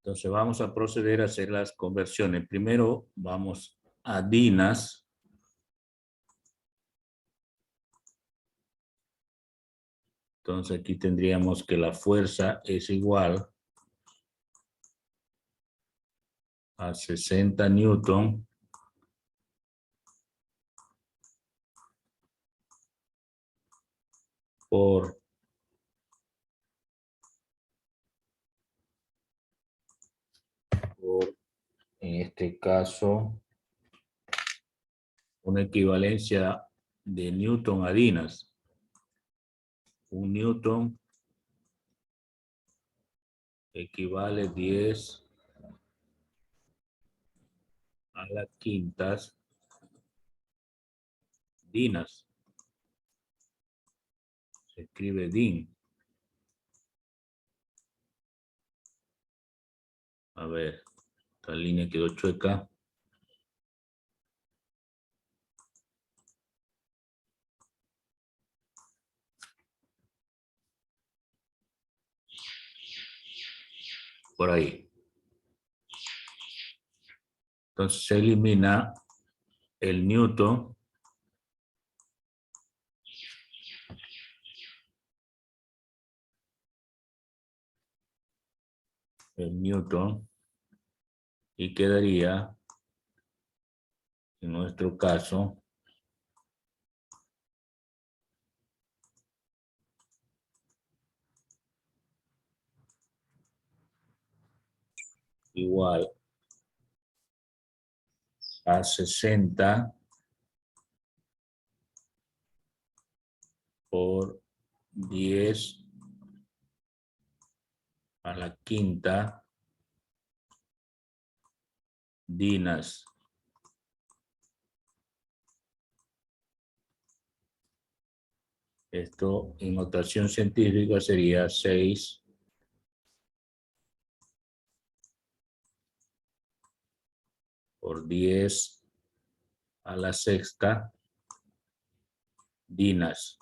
Entonces vamos a proceder a hacer las conversiones. Primero vamos a dinas. Entonces aquí tendríamos que la fuerza es igual a 60 newton por en este caso, una equivalencia de newton a dinas. Un newton equivale 10 a la quintas dinas. Se escribe din. A ver, esta línea quedó chueca. Por ahí. Entonces se elimina el newton y quedaría, en nuestro caso, igual a 60 por 10 a la quinta dinas. Esto en notación científica sería 6 por 10 a la sexta dinas.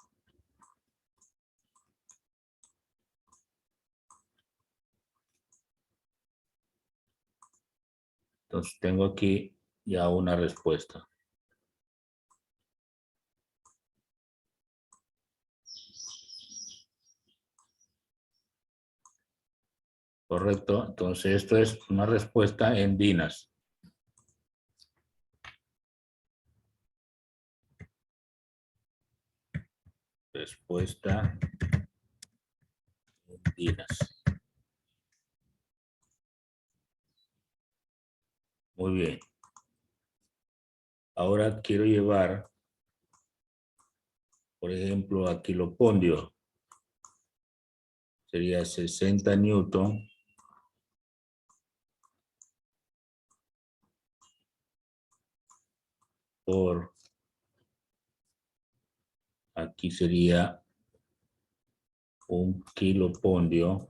Entonces tengo aquí ya una respuesta. Correcto, entonces esto es una respuesta en dinas. Respuesta en dinas. Muy bien. Ahora quiero llevar, por ejemplo, a kilopondio. Sería 60 newton por, aquí sería un kilopondio.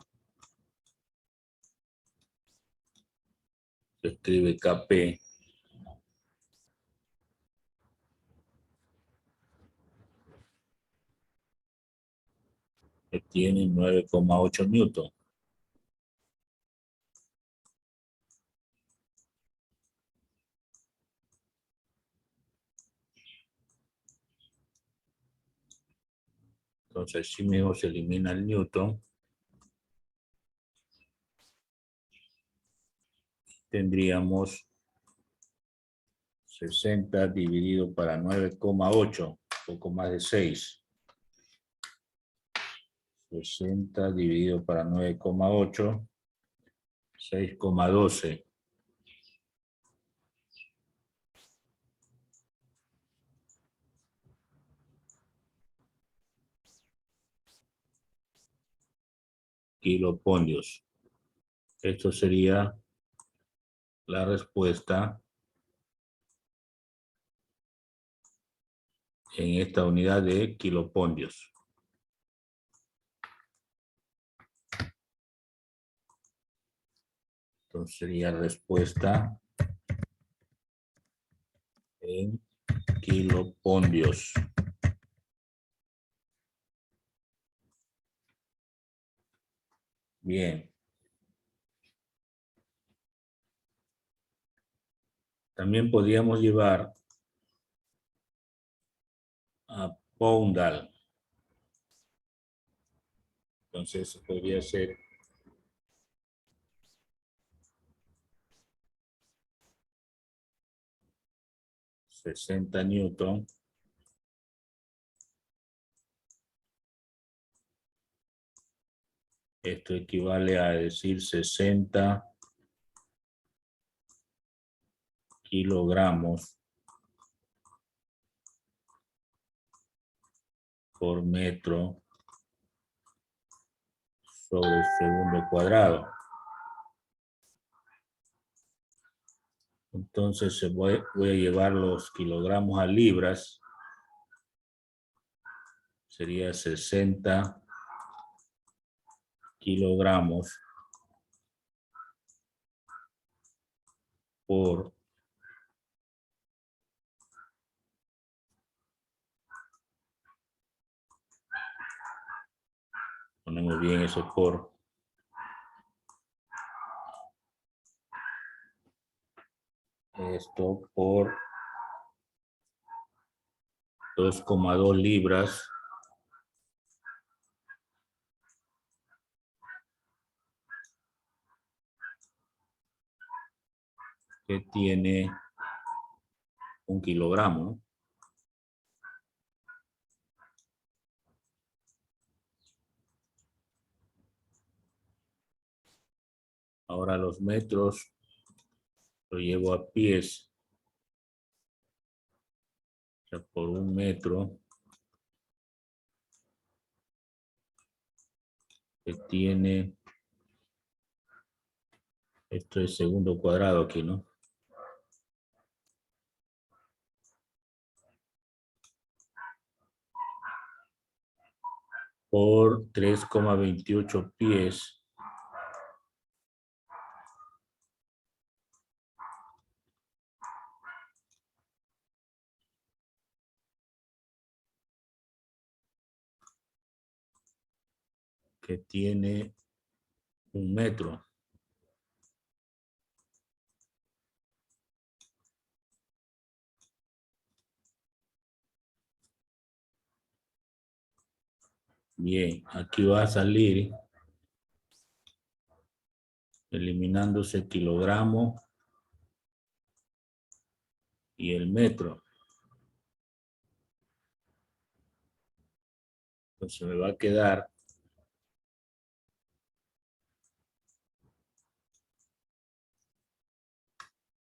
Se escribe Kp. Que tiene 9,8 newton. Entonces, si mismo se elimina el newton, tendríamos 60 dividido para 9,8, poco más de 6. 60 dividido para 9,8, 6,12. Kilopondios. Esto sería la respuesta en esta unidad de kilopondios. Entonces sería respuesta en kilopondios. Bien. También podríamos llevar a poundal. Entonces podría ser 60 newton Esto equivale a decir 60 kilogramos por metro sobre el segundo cuadrado. Entonces voy a llevar los kilogramos a libras. Sería 60 kilogramos por ponemos bien eso por esto por 2,2 libras que tiene 1 kilogramo, ¿no? Ahora los metros lo llevo a pies. O sea, por 1 metro que tiene, esto es segundo cuadrado aquí, ¿no? Por 3,28 pies. Que tiene 1 metro. Bien, aquí va a salir eliminándose el kilogramo y el metro. Entonces me va a quedar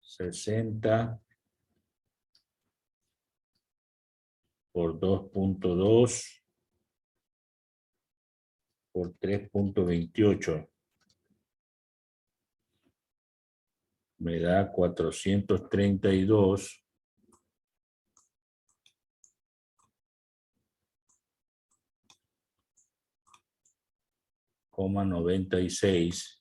60 por 2,2 por 3,28. Me da 432,96.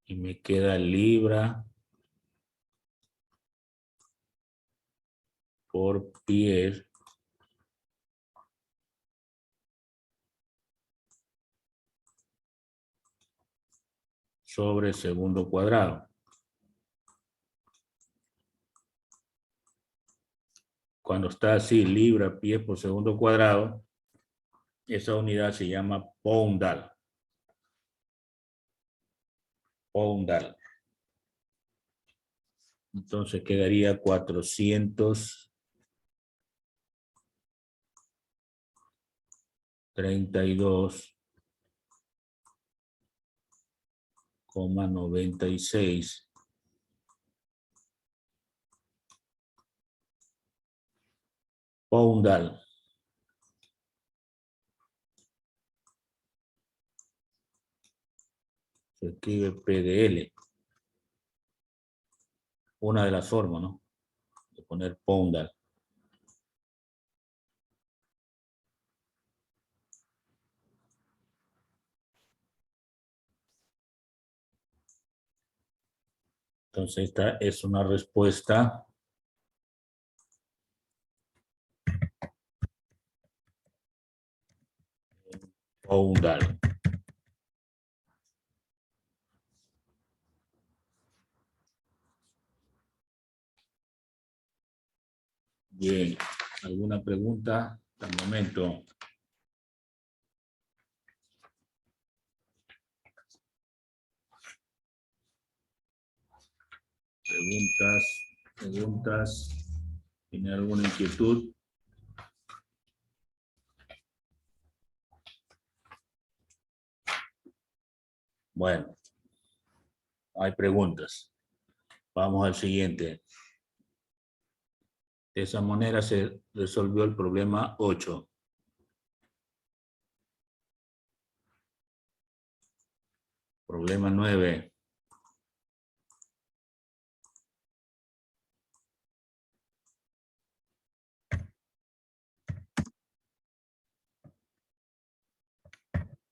Y me queda libra por pie sobre segundo cuadrado. Cuando está así, libra, pie por segundo cuadrado, esa unidad se llama poundal. Poundal. Entonces quedaría 432,96 poundal. Se escribe PDL. Una de las formas, ¿no? De poner poundal. Entonces esta es una respuesta poundal. Bien, ¿alguna pregunta? Hasta el momento. Preguntas. ¿Tiene alguna inquietud? Bueno, no hay preguntas. Vamos al siguiente. De esa manera se resolvió el problema 8. Problema 9.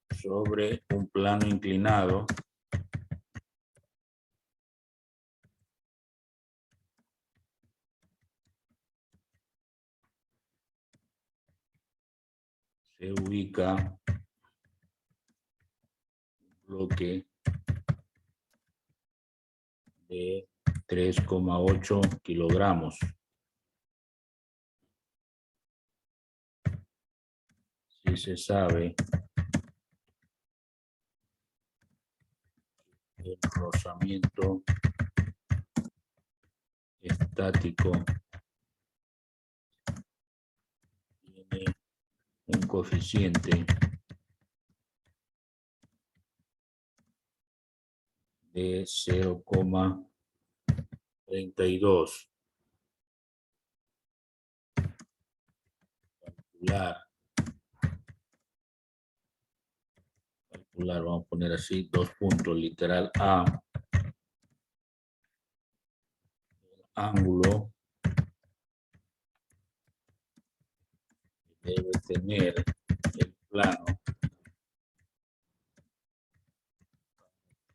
Sobre un plano inclinado. Se ubica un bloque de 3,8 kilogramos. Si se sabe el rozamiento estático tiene un coeficiente de 0,32. Calcular, vamos a poner así, 2 puntos, literal A, ángulo debe tener el plano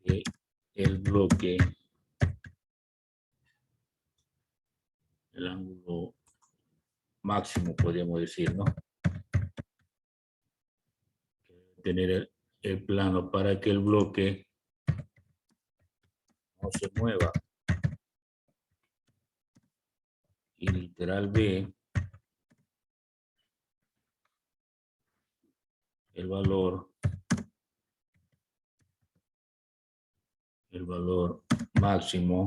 que el bloque, el ángulo máximo, podríamos decir, ¿no? Tener el plano para que el bloque no se mueva. Y literal B, el valor máximo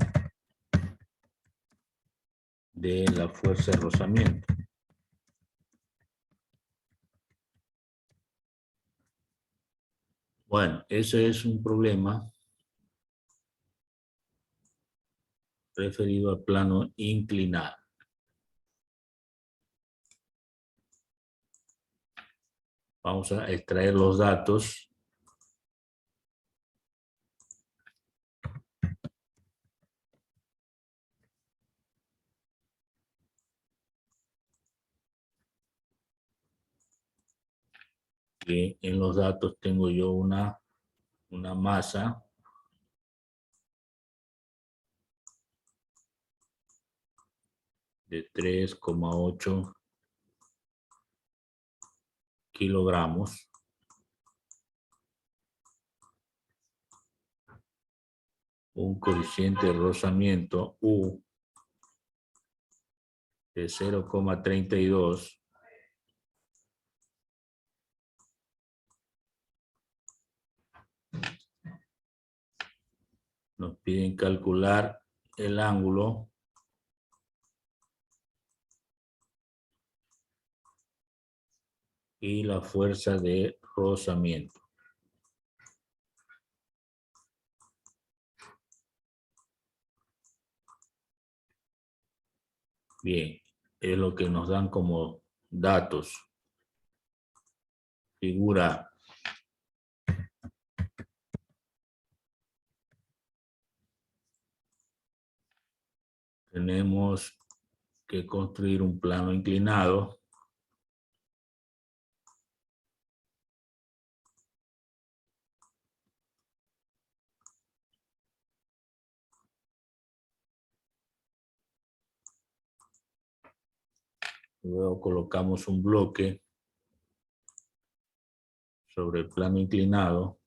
de la fuerza de rozamiento. Bueno, ese es un problema referido al plano inclinado. Vamos a extraer los datos. Que en los datos tengo yo una masa de 3,8 kilogramos. Un coeficiente de rozamiento U de 0,32. Nos piden calcular el ángulo y la fuerza de rozamiento. Bien, es lo que nos dan como datos. Figura. Tenemos que construir un plano inclinado. Luego colocamos un bloque sobre el plano inclinado.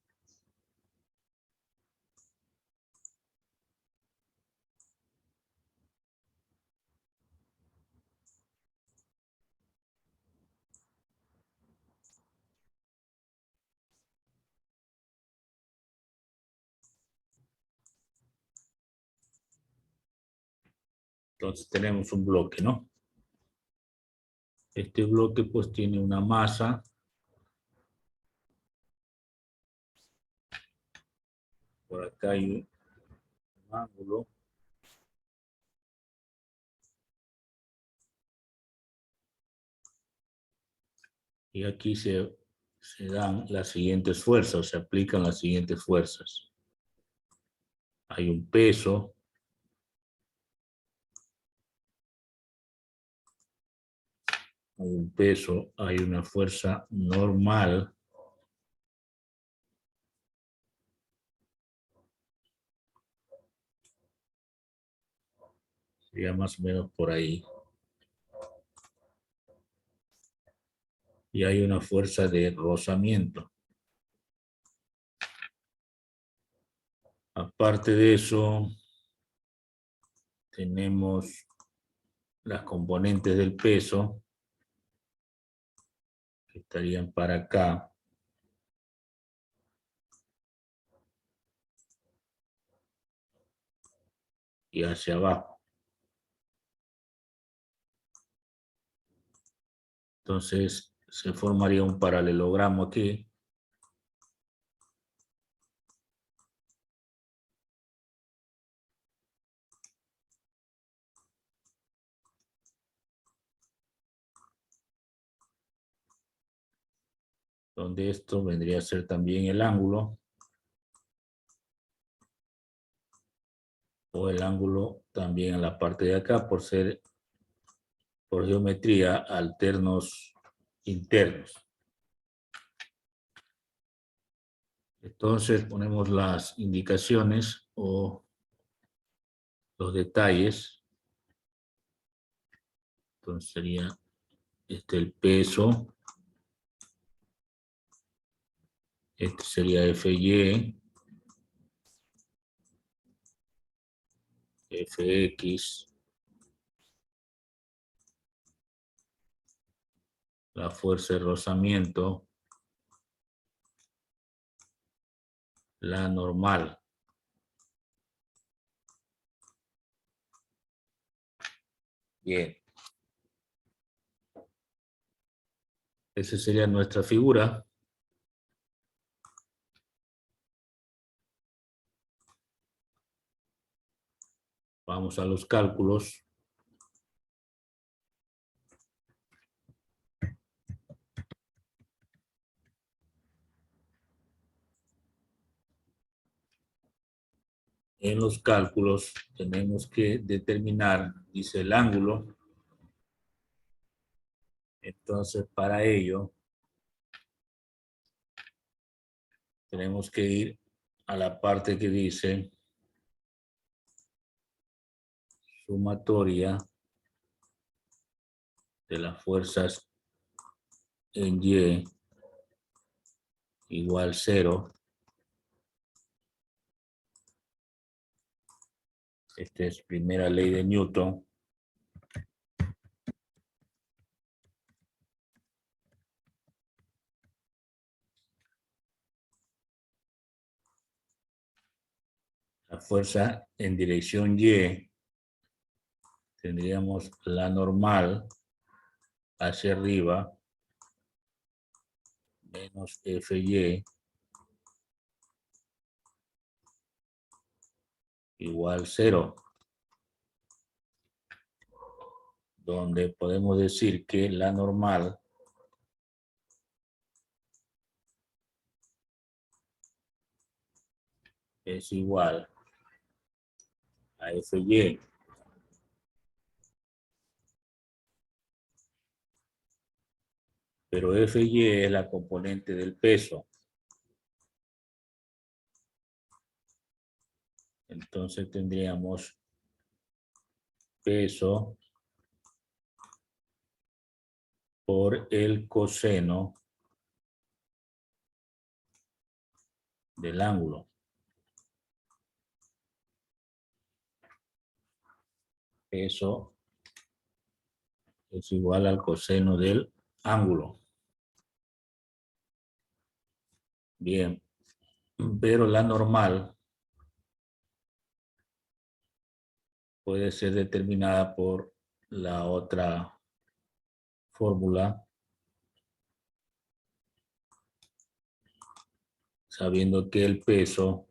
Entonces tenemos un bloque, ¿no? Este bloque pues tiene una masa. Por acá hay un ángulo. Y aquí se dan las siguientes fuerzas, se aplican las siguientes fuerzas. Hay un peso. Hay un peso, hay una fuerza normal. Sería más o menos por ahí. Y hay una fuerza de rozamiento. Aparte de eso, tenemos las componentes del peso, que estarían para acá. Y hacia abajo. Entonces se formaría un paralelogramo aquí. Donde esto vendría a ser también el ángulo. O el ángulo también en la parte de acá por ser, por geometría, alternos internos. Entonces ponemos las indicaciones o los detalles. Entonces sería el peso. Este sería FY, FX, la fuerza de rozamiento, la normal. Bien. Esa sería nuestra figura. Vamos a los cálculos. En los cálculos tenemos que determinar, dice el ángulo. Entonces, para ello, tenemos que ir a la parte que dice sumatoria de las fuerzas en Y igual 0. Esta es primera ley de Newton. La fuerza en dirección Y, tendríamos la normal hacia arriba menos FY igual 0. Donde podemos decir que la normal es igual a FY. Pero FY es la componente del peso. Entonces tendríamos peso por el coseno del ángulo. Peso es igual al coseno del ángulo. Bien, pero la normal puede ser determinada por la otra fórmula, sabiendo que el peso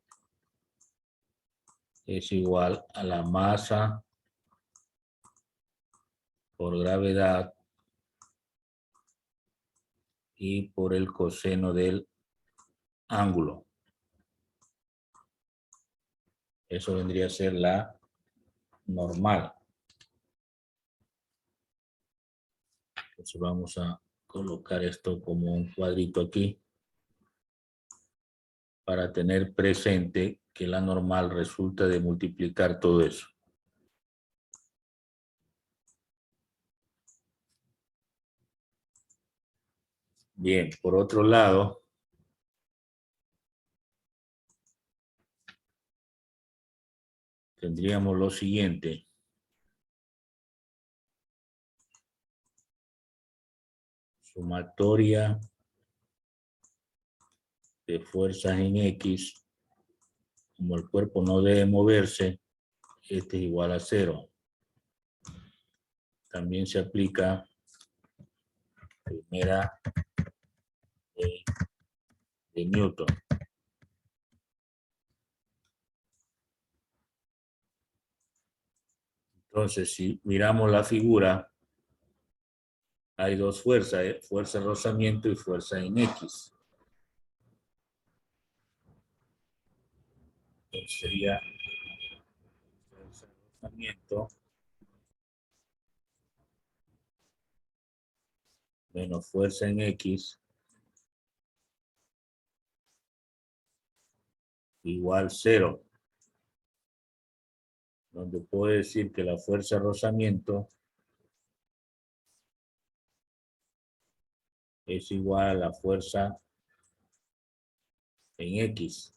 es igual a la masa por gravedad y por el coseno del ángulo. Eso vendría a ser la normal. Entonces vamos a colocar esto como un cuadrito aquí para tener presente que la normal resulta de multiplicar todo eso. Bien, por otro lado, tendríamos lo siguiente. Sumatoria de fuerzas en X. Como el cuerpo no debe moverse, este es igual a 0. También se aplica primera de Newton. Entonces, si miramos la figura, hay dos fuerzas, fuerza de rozamiento y fuerza en X. Entonces sería fuerza de rozamiento menos fuerza en X igual 0. Donde puedo decir que la fuerza de rozamiento es igual a la fuerza en X.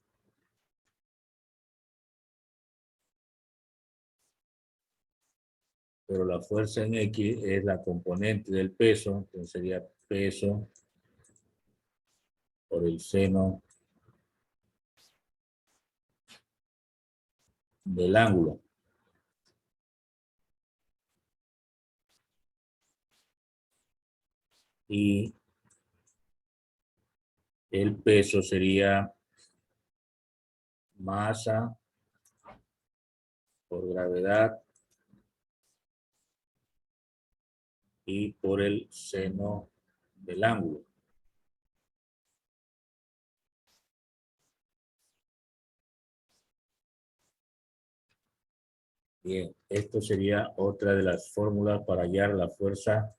Pero la fuerza en X es la componente del peso, entonces sería peso por el seno del ángulo. Y el peso sería masa por gravedad y por el seno del ángulo. Bien, esto sería otra de las fórmulas para hallar la fuerza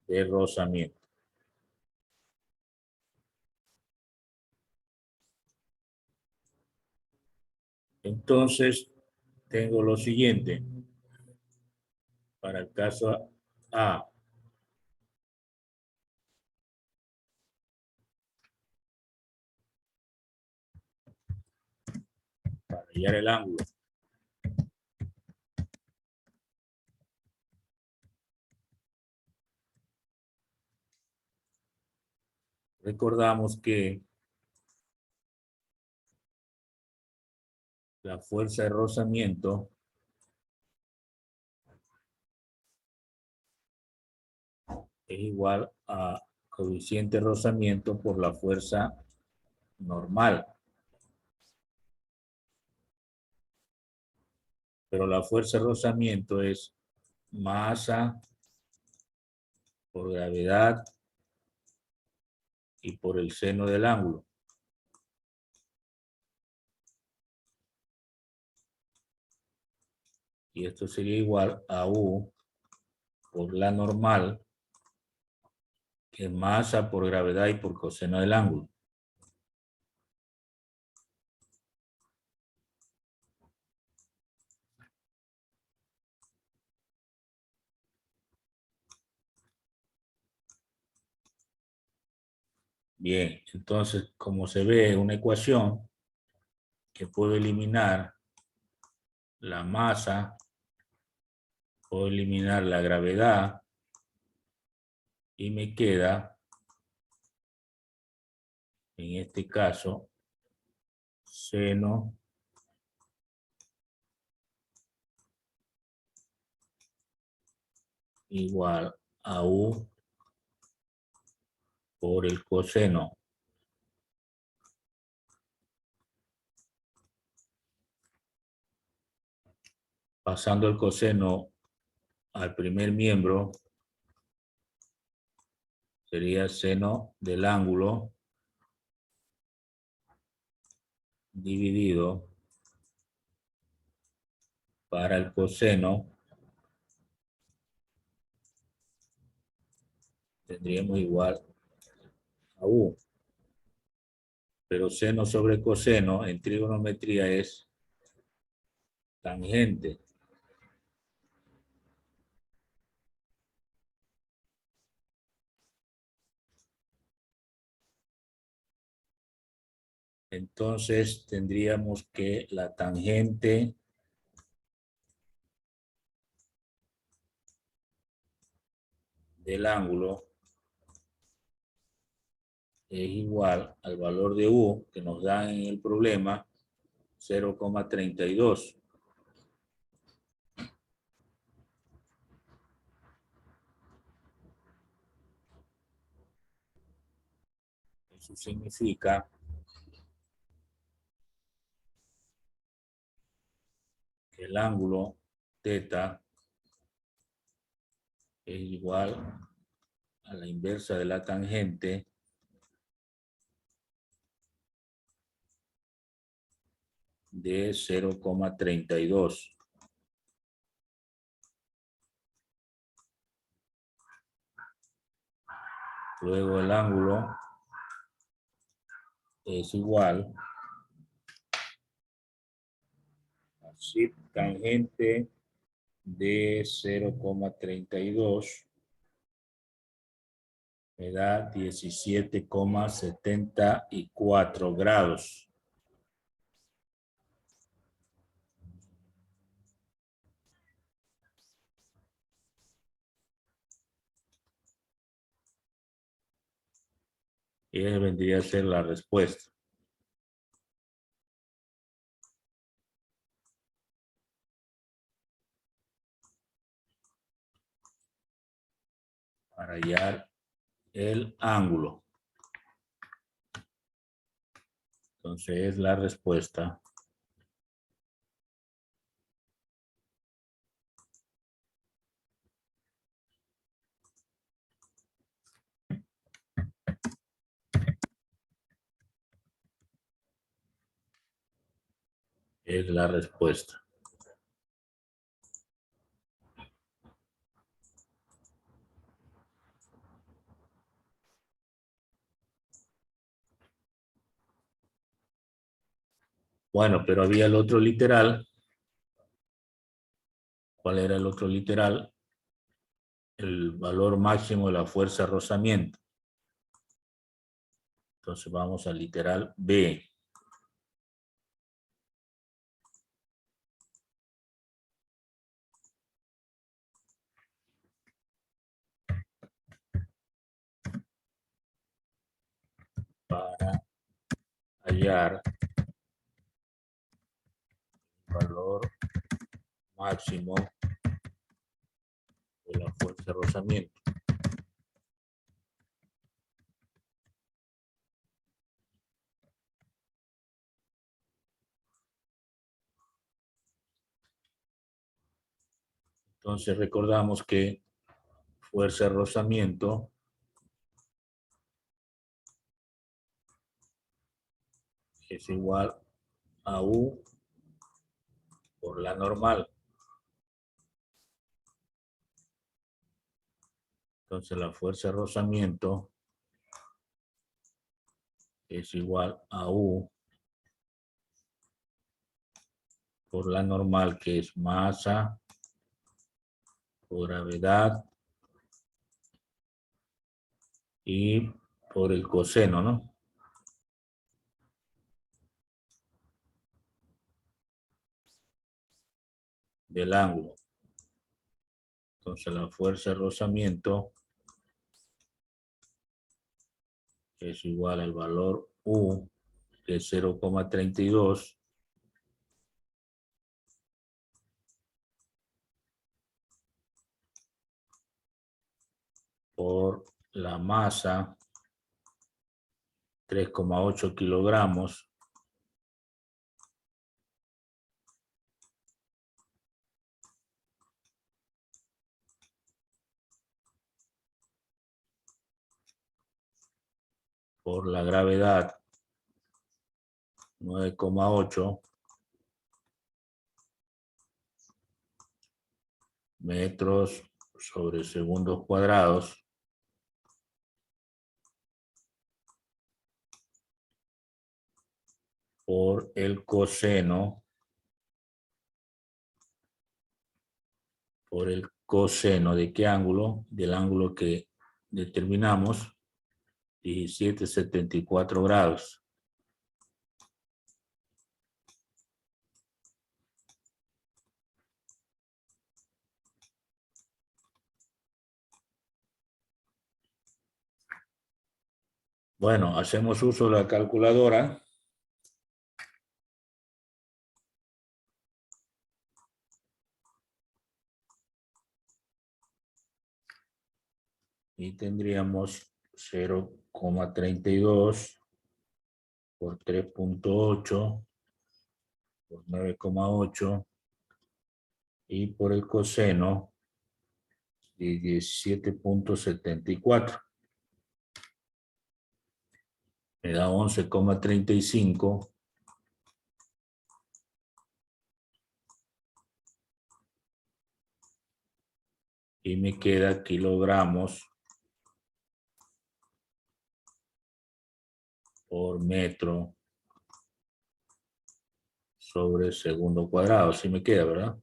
de rozamiento. Entonces, tengo lo siguiente. Para el caso A, para hallar el ángulo, recordamos que la fuerza de rozamiento es igual a coeficiente de rozamiento por la fuerza normal. Pero la fuerza de rozamiento es masa por gravedad y por el seno del ángulo. Y esto sería igual a U por la normal, que es masa por gravedad y por coseno del ángulo. Bien, entonces, como se ve, una ecuación que puedo eliminar la masa, puedo eliminar la gravedad y me queda, en este caso, seno igual a U por el coseno. Pasando el coseno al primer miembro, sería seno del ángulo dividido para el coseno. Tendríamos igual a U. Pero seno sobre coseno en trigonometría es tangente. Entonces tendríamos que la tangente del ángulo es igual al valor de U que nos da en el problema, 0,32. Eso significa que el ángulo θ es igual a la inversa de la tangente de 0,32. Luego el ángulo es igual a psi tangente de 0,32 me da 17,74 grados. Y esa vendría a ser la respuesta. Para hallar el ángulo. Entonces la respuesta es la respuesta. Bueno, pero había el otro literal. ¿Cuál era el otro literal? El valor máximo de la fuerza de rozamiento. Entonces vamos al literal B. Para hallar el valor máximo de la fuerza de rozamiento. Entonces recordamos que fuerza de rozamiento es igual a U por la normal. Entonces la fuerza de rozamiento es igual a U por la normal, que es masa por gravedad y por el coseno, ¿no? Del ángulo. Entonces la fuerza de rozamiento es igual al valor U, que es 0,32, por la masa, 3,8 kilogramos, por la gravedad, 9,8 metros sobre segundos cuadrados, por el coseno, ¿de qué ángulo? Del ángulo que determinamos, 17,74 grados. Bueno, hacemos uso de la calculadora. Y tendríamos 0,32 por 3,8 por 9,8 y por el coseno de 17,74. Me da 11,35 y me queda kilogramos por metro sobre segundo cuadrado. Así me queda, ¿verdad?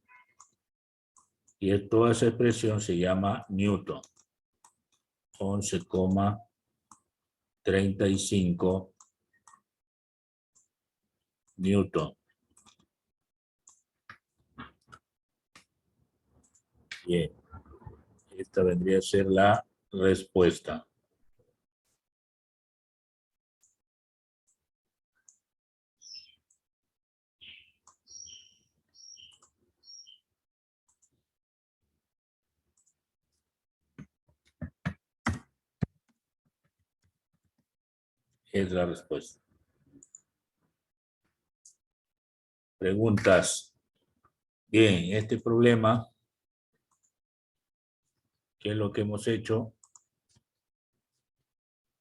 Y toda esa expresión se llama Newton. 11,35 Newton. Bien. Esta vendría a ser la respuesta. Es la respuesta. Preguntas. Bien, este problema, ¿qué es lo que hemos hecho?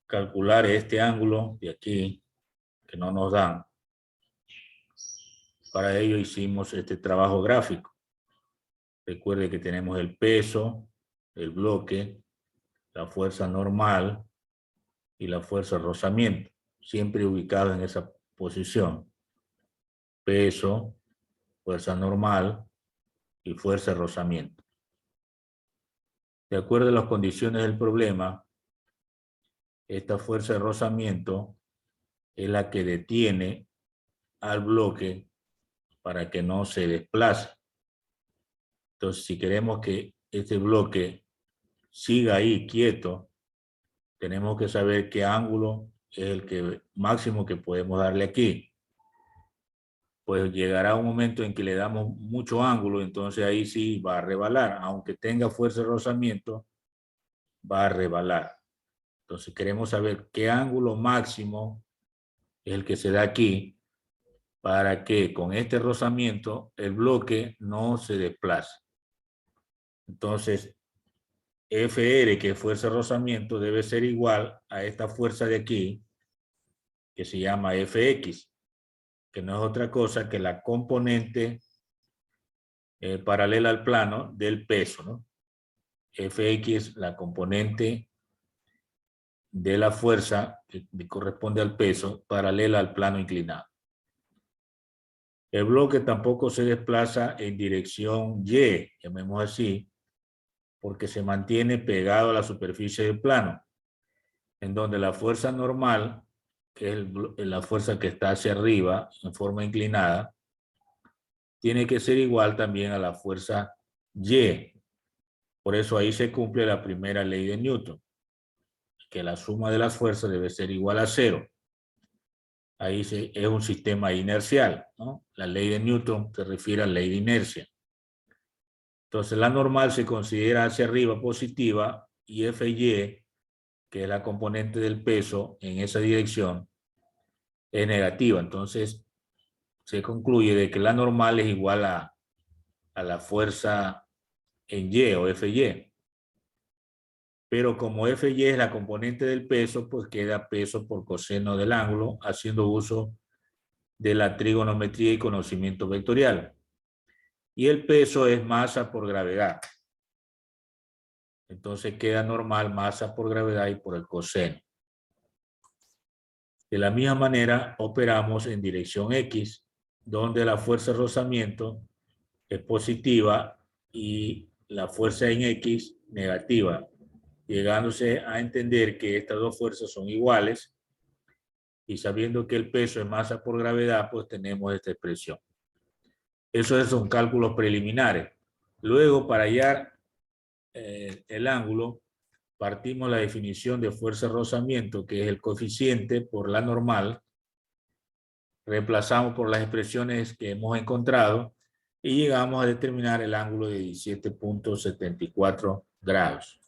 Calcular este ángulo de aquí, que no nos dan. Para ello hicimos este trabajo gráfico. Recuerde que tenemos el peso, el bloque, la fuerza normal y la fuerza de rozamiento, siempre ubicado en esa posición. Peso, fuerza normal y fuerza de rozamiento. De acuerdo a las condiciones del problema, esta fuerza de rozamiento es la que detiene al bloque para que no se desplace. Entonces, si queremos que este bloque siga ahí quieto, tenemos que saber qué ángulo es el máximo que podemos darle aquí. Pues llegará un momento en que le damos mucho ángulo, entonces ahí sí va a rebalar. Aunque tenga fuerza de rozamiento, va a rebalar. Entonces queremos saber qué ángulo máximo es el que se da aquí para que con este rozamiento el bloque no se desplace. Entonces, FR, que es fuerza de rozamiento, debe ser igual a esta fuerza de aquí, que se llama FX, que no es otra cosa que la componente paralela al plano del peso, ¿no? Fx, la componente de la fuerza que corresponde al peso, paralela al plano inclinado. El bloque tampoco se desplaza en dirección Y, llamemos así, porque se mantiene pegado a la superficie del plano, en donde la fuerza normal, que es la fuerza que está hacia arriba en forma inclinada, tiene que ser igual también a la fuerza Y. Por eso ahí se cumple la primera ley de Newton, que la suma de las fuerzas debe ser igual a 0. Ahí es un sistema inercial, ¿no? La ley de Newton se refiere a la ley de inercia. Entonces la normal se considera hacia arriba positiva y FY, que es la componente del peso en esa dirección, es negativa. Entonces, se concluye de que la normal es igual a la fuerza en Y o FY. Pero como FY es la componente del peso, pues queda peso por coseno del ángulo, haciendo uso de la trigonometría y conocimiento vectorial. Y el peso es masa por gravedad. Entonces queda normal masa por gravedad y por el coseno. De la misma manera, operamos en dirección X, donde la fuerza de rozamiento es positiva y la fuerza en X negativa, llegándose a entender que estas dos fuerzas son iguales y sabiendo que el peso es masa por gravedad, pues tenemos esta expresión. Esos son cálculos preliminares. Luego, para hallar el ángulo, partimos la definición de fuerza de rozamiento, que es el coeficiente por la normal, reemplazamos por las expresiones que hemos encontrado y llegamos a determinar el ángulo de 17.74 grados.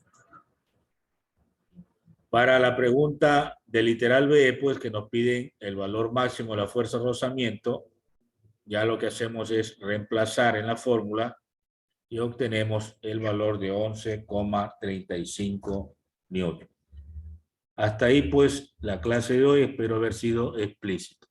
Para la pregunta del literal B, pues que nos piden el valor máximo de la fuerza de rozamiento, ya lo que hacemos es reemplazar en la fórmula y obtenemos el valor de 11,35 newton. Hasta ahí pues la clase de hoy, espero haber sido explícito.